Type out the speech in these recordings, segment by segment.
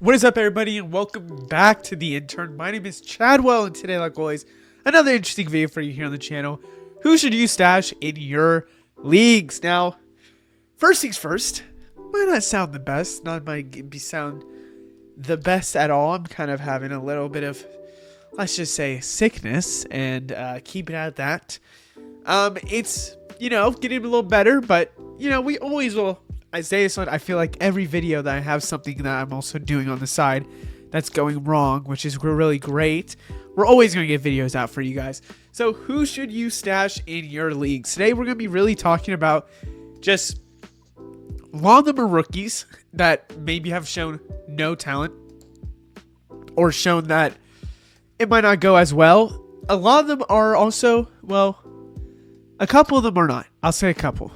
What is up, everybody, and welcome back to The Intern. My name is Chadwell, and today, like always, another interesting video for you here on the channel. Who should you stash in your leagues? Now, first things first, might not sound the best, sound the best at all. I'm kind of having a little bit of, let's just say, sickness, and keep it at that. It's, getting a little better, but, we always will. I say this on, I feel like every video that I have something that I'm also doing on the side that's going wrong, which is really great. We're always going to get videos out for you guys. So who should you stash in your leagues? Today we're going to be really talking about just a lot of them are rookies that maybe have shown no talent or shown that it might not go as well. A lot of them are also, well, a couple of them are not. I'll say a couple.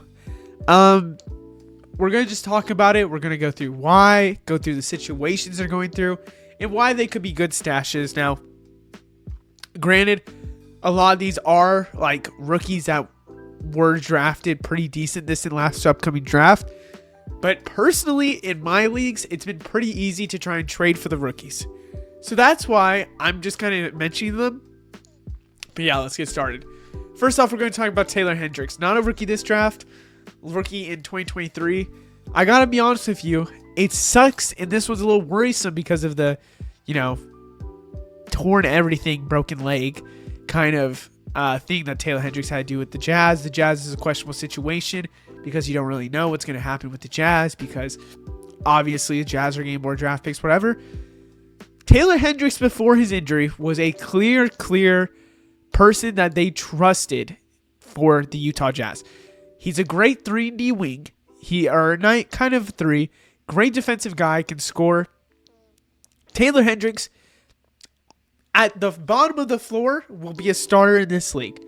We're going to just talk about it. We're going to go through why, go through the situations they're going through, and why they could be good stashes. Now, granted, a lot of these are like rookies that were drafted pretty decent this and last upcoming draft. But personally, in my leagues, it's been pretty easy to try and trade for the rookies. So that's why I'm just kind of mentioning them. But yeah, let's get started. First off, we're going to talk about Taylor Hendricks. Not a rookie this draft. Rookie in 2023. I gotta be honest with you, it sucks, and this was a little worrisome because of the, torn everything, broken leg kind of thing that Taylor Hendricks had to do with the Jazz. The Jazz is a questionable situation because you don't really know what's going to happen with the Jazz because obviously the Jazz are getting more draft picks, whatever. Taylor Hendricks, before his injury, was a clear person that they trusted for the Utah Jazz. He's a great 3-and-D wing. Kind of 3. Great defensive guy, can score. Taylor Hendricks, at the bottom of the floor, will be a starter in this league.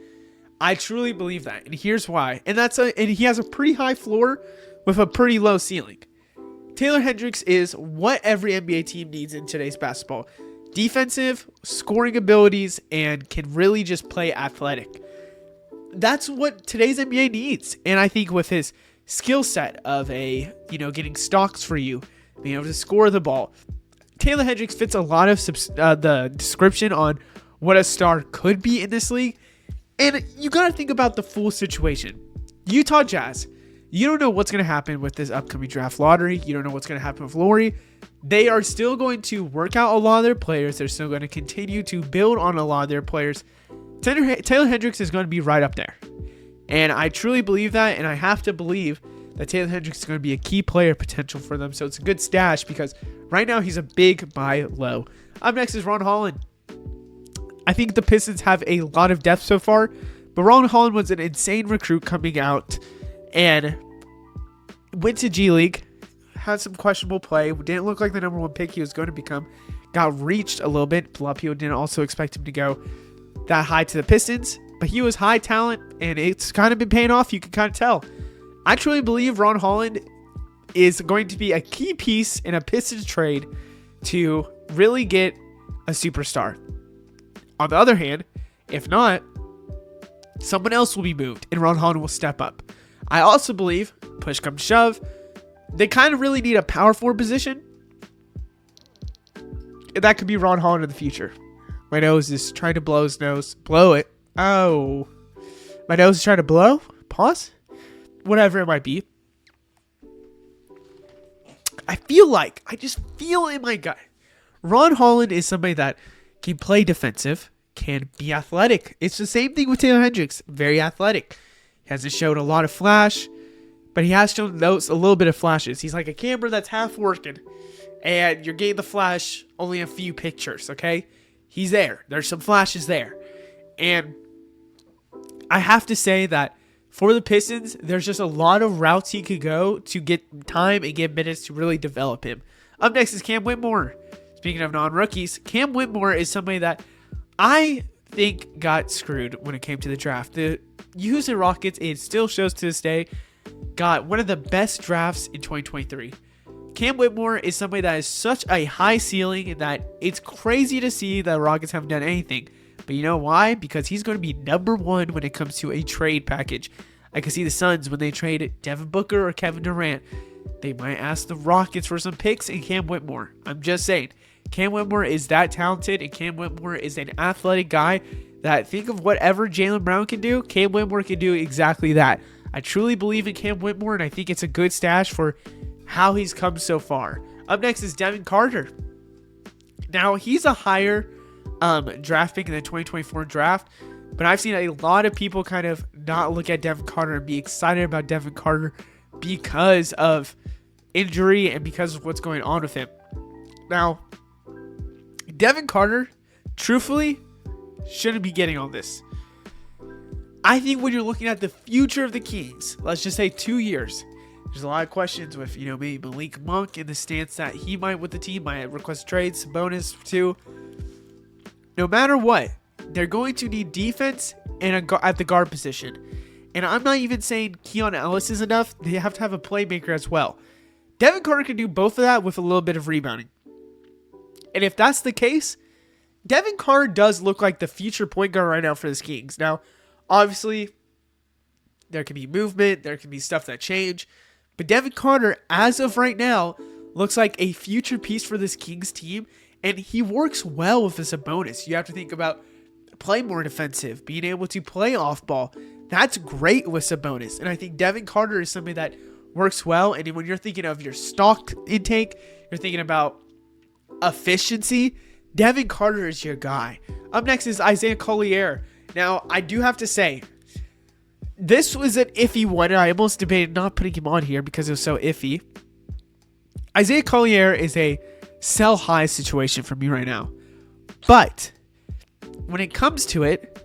I truly believe that, and here's why. And he has a pretty high floor with a pretty low ceiling. Taylor Hendricks is what every NBA team needs in today's basketball. Defensive, scoring abilities, and can really just play athletic. That's what today's NBA needs. And I think with his skill set of getting stocks for you, being able to score the ball, Taylor Hendricks fits a lot of the description on what a star could be in this league. And you got to think about the full situation. Utah Jazz, you don't know what's going to happen with this upcoming draft lottery. You don't know what's going to happen with Laurie. They are still going to work out a lot of their players. They're still going to continue to build on a lot of their players. Taylor Hendricks is going to be right up there. And I truly believe that, and I have to believe that Taylor Hendricks is going to be a key player potential for them. So it's a good stash because right now he's a big buy low. Up next is Ron Holland. I think the Pistons have a lot of depth so far, but Ron Holland was an insane recruit coming out and went to G League, had some questionable play, didn't look like the number 1 pick he was going to become, got reached a little bit. A lot of people didn't also expect him to go that high to the Pistons, but he was high talent, and it's kind of been paying off. You can kind of tell. I truly believe Ron Holland is going to be a key piece in a Pistons trade to really get a superstar. On the other hand, if not, someone else will be moved, and Ron Holland will step up. I also believe, push come to shove, they kind of really need a power forward position. That could be Ron Holland in the future. My nose is trying to blow his nose. Blow it. Oh. My nose is trying to blow? Pause? Whatever it might be. I just feel in my gut. Ron Holland is somebody that can play defensive, can be athletic. It's the same thing with Taylor Hendricks. Very athletic. He hasn't showed a lot of flash, but he has shown a little bit of flashes. He's like a camera that's half working, and you're getting the flash only a few pictures, okay? He's there. There's some flashes there. And I have to say that for the Pistons, there's just a lot of routes he could go to get time and get minutes to really develop him. Up next is Cam Whitmore. Speaking of non-rookies, Cam Whitmore is somebody that I think got screwed when it came to the draft. The Houston Rockets, it still shows to this day, got one of the best drafts in 2023. Cam Whitmore is somebody that has such a high ceiling that it's crazy to see that the Rockets haven't done anything. But you know why? Because he's going to be number 1 when it comes to a trade package. I could see the Suns when they trade Devin Booker or Kevin Durant. They might ask the Rockets for some picks and Cam Whitmore. I'm just saying. Cam Whitmore is that talented, and Cam Whitmore is an athletic guy that, think of whatever Jaylen Brown can do, Cam Whitmore can do exactly that. I truly believe in Cam Whitmore, and I think it's a good stash for how he's come so far. Up next is Devin Carter. Now, he's a higher draft pick in the 2024 draft, but I've seen a lot of people kind of not look at Devin Carter and be excited about Devin Carter because of injury and because of what's going on with him. Now, Devin Carter, truthfully, shouldn't be getting on this. I think when you're looking at the future of the Kings, let's just say 2 years, there's a lot of questions with, maybe Malik Monk in the stance that he might with the team, might request trades, bonus too. No matter what, they're going to need defense and at the guard position. And I'm not even saying Keon Ellis is enough. They have to have a playmaker as well. Devin Carter can do both of that with a little bit of rebounding. And if that's the case, Devin Carter does look like the future point guard right now for the Kings. Now, obviously, there can be movement. There can be stuff that change. But Devin Carter, as of right now, looks like a future piece for this Kings team. And he works well with this bonus. You have to think about play more defensive, being able to play off ball. That's great with Sabonis. And I think Devin Carter is somebody that works well. And when you're thinking of your stock intake, you're thinking about efficiency, Devin Carter is your guy. Up next is Isaiah Collier. Now, I do have to say, this was an iffy one, and I almost debated not putting him on here because it was so iffy. Isaiah Collier is a sell high situation for me right now. But when it comes to it,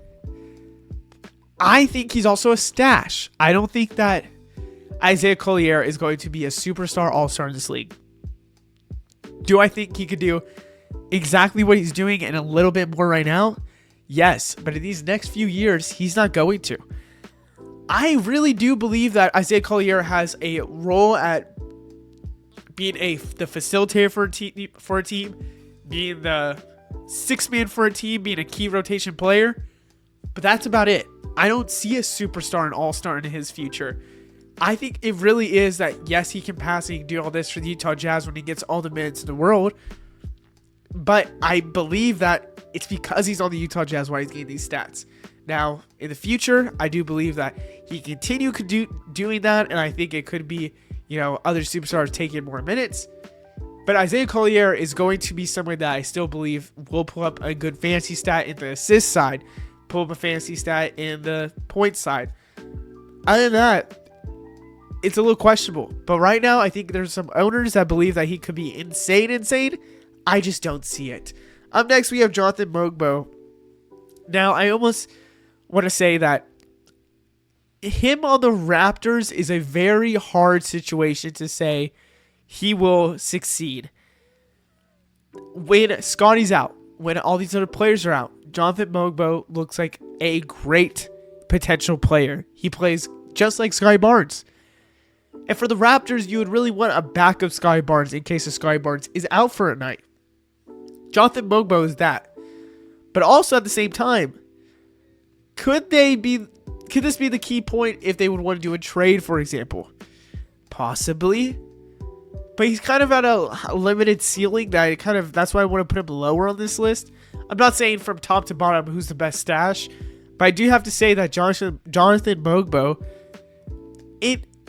I think he's also a stash. I don't think that Isaiah Collier is going to be a superstar all-star in this league. Do I think he could do exactly what he's doing and a little bit more right now? Yes, but in these next few years, he's not going to. I really do believe that Isaiah Collier has a role at being the facilitator for a team, being the sixth man for a team, being a key rotation player. But that's about it. I don't see a superstar and all-star in his future. I think it really is that, yes, he can pass and he can do all this for the Utah Jazz when he gets all the minutes in the world. But I believe that it's because he's on the Utah Jazz why he's getting these stats. Now, in the future, I do believe that he can continue doing that, and I think it could be, other superstars taking more minutes. But Isaiah Collier is going to be someone that I still believe will pull up a good fantasy stat in the assist side, pull up a fantasy stat in the point side. Other than that, it's a little questionable. But right now, I think there's some owners that believe that he could be insane. I just don't see it. Up next, we have Jonathan Mokbo. Now, I almost want to say that him on the Raptors is a very hard situation to say he will succeed. When Scotty's out, when all these other players are out, Jonathan Mokbo looks like a great potential player. He plays just like Scotty Barnes. And for the Raptors, you would really want a backup Scotty Barnes in case Scotty Barnes is out for a night. Jonathan Mokbo is that. But also at the same time, could this be the key point if they would want to do a trade, for example? Possibly. But he's kind of at a limited ceiling that's why I want to put him lower on this list. I'm not saying from top to bottom who's the best stash, but I do have to say that Jonathan Mokbo,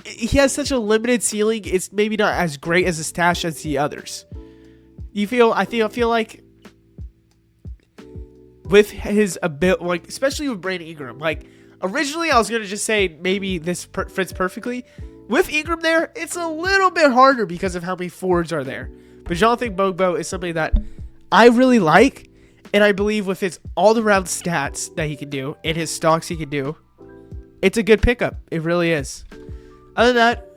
he has such a limited ceiling. It's maybe not as great as a stash as the others. I feel like with his ability, especially with Brandon Ingram, originally I was gonna just say maybe this fits perfectly. With Ingram there, it's a little bit harder because of how many forwards are there. But Jonathan Mokbo is somebody that I really like, and I believe with his all-around stats that he can do and his stocks he can do, it's a good pickup. It really is. Other than that,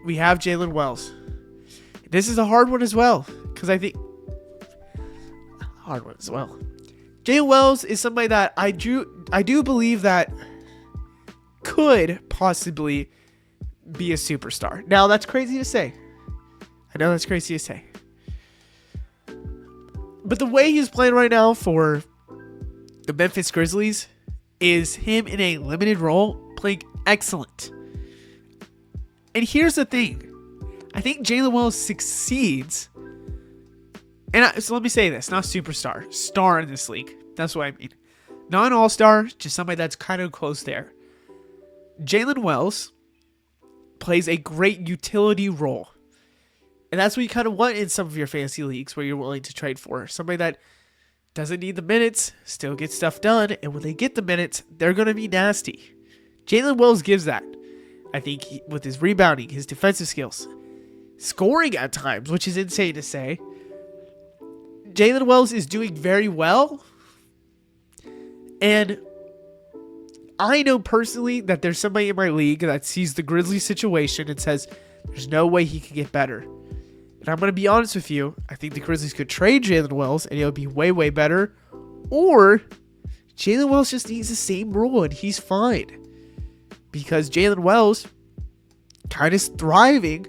we have Jalen Wells. This is a hard one as well, because I think Jalen Wells is somebody that I do believe that could possibly be a superstar. Now, that's crazy to say. I know that's crazy to say. But the way he's playing right now for the Memphis Grizzlies is him in a limited role, playing excellent. And here's the thing. I think Jalen Wells succeeds. So let me say this. Not superstar. Star in this league. That's what I mean. Not an all-star. Just somebody that's kind of close there. Jalen Wells plays a great utility role. And that's what you kind of want in some of your fantasy leagues where you're willing to trade for. Somebody that doesn't need the minutes, still gets stuff done, and when they get the minutes, they're going to be nasty. Jalen Wells gives that. I think with his rebounding, his defensive skills, scoring at times, which is insane to say, Jalen Wells is doing very well. And I know personally that there's somebody in my league that sees the Grizzlies situation and says there's no way he can get better. And I'm going to be honest with you. I think the Grizzlies could trade Jalen Wells and he'll be way, way better. Or Jalen Wells just needs the same role and he's fine. Because Jalen Wells kind of thriving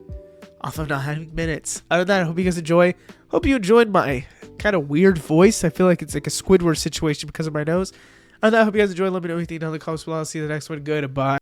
off of not having minutes. Other than that, I hope you guys enjoy. Hope you enjoyed my kind of weird voice. I feel like it's like a Squidward situation because of my nose. Other than that, I hope you guys enjoy. Let me know anything down in the comments below. I'll see you in the next one. Goodbye.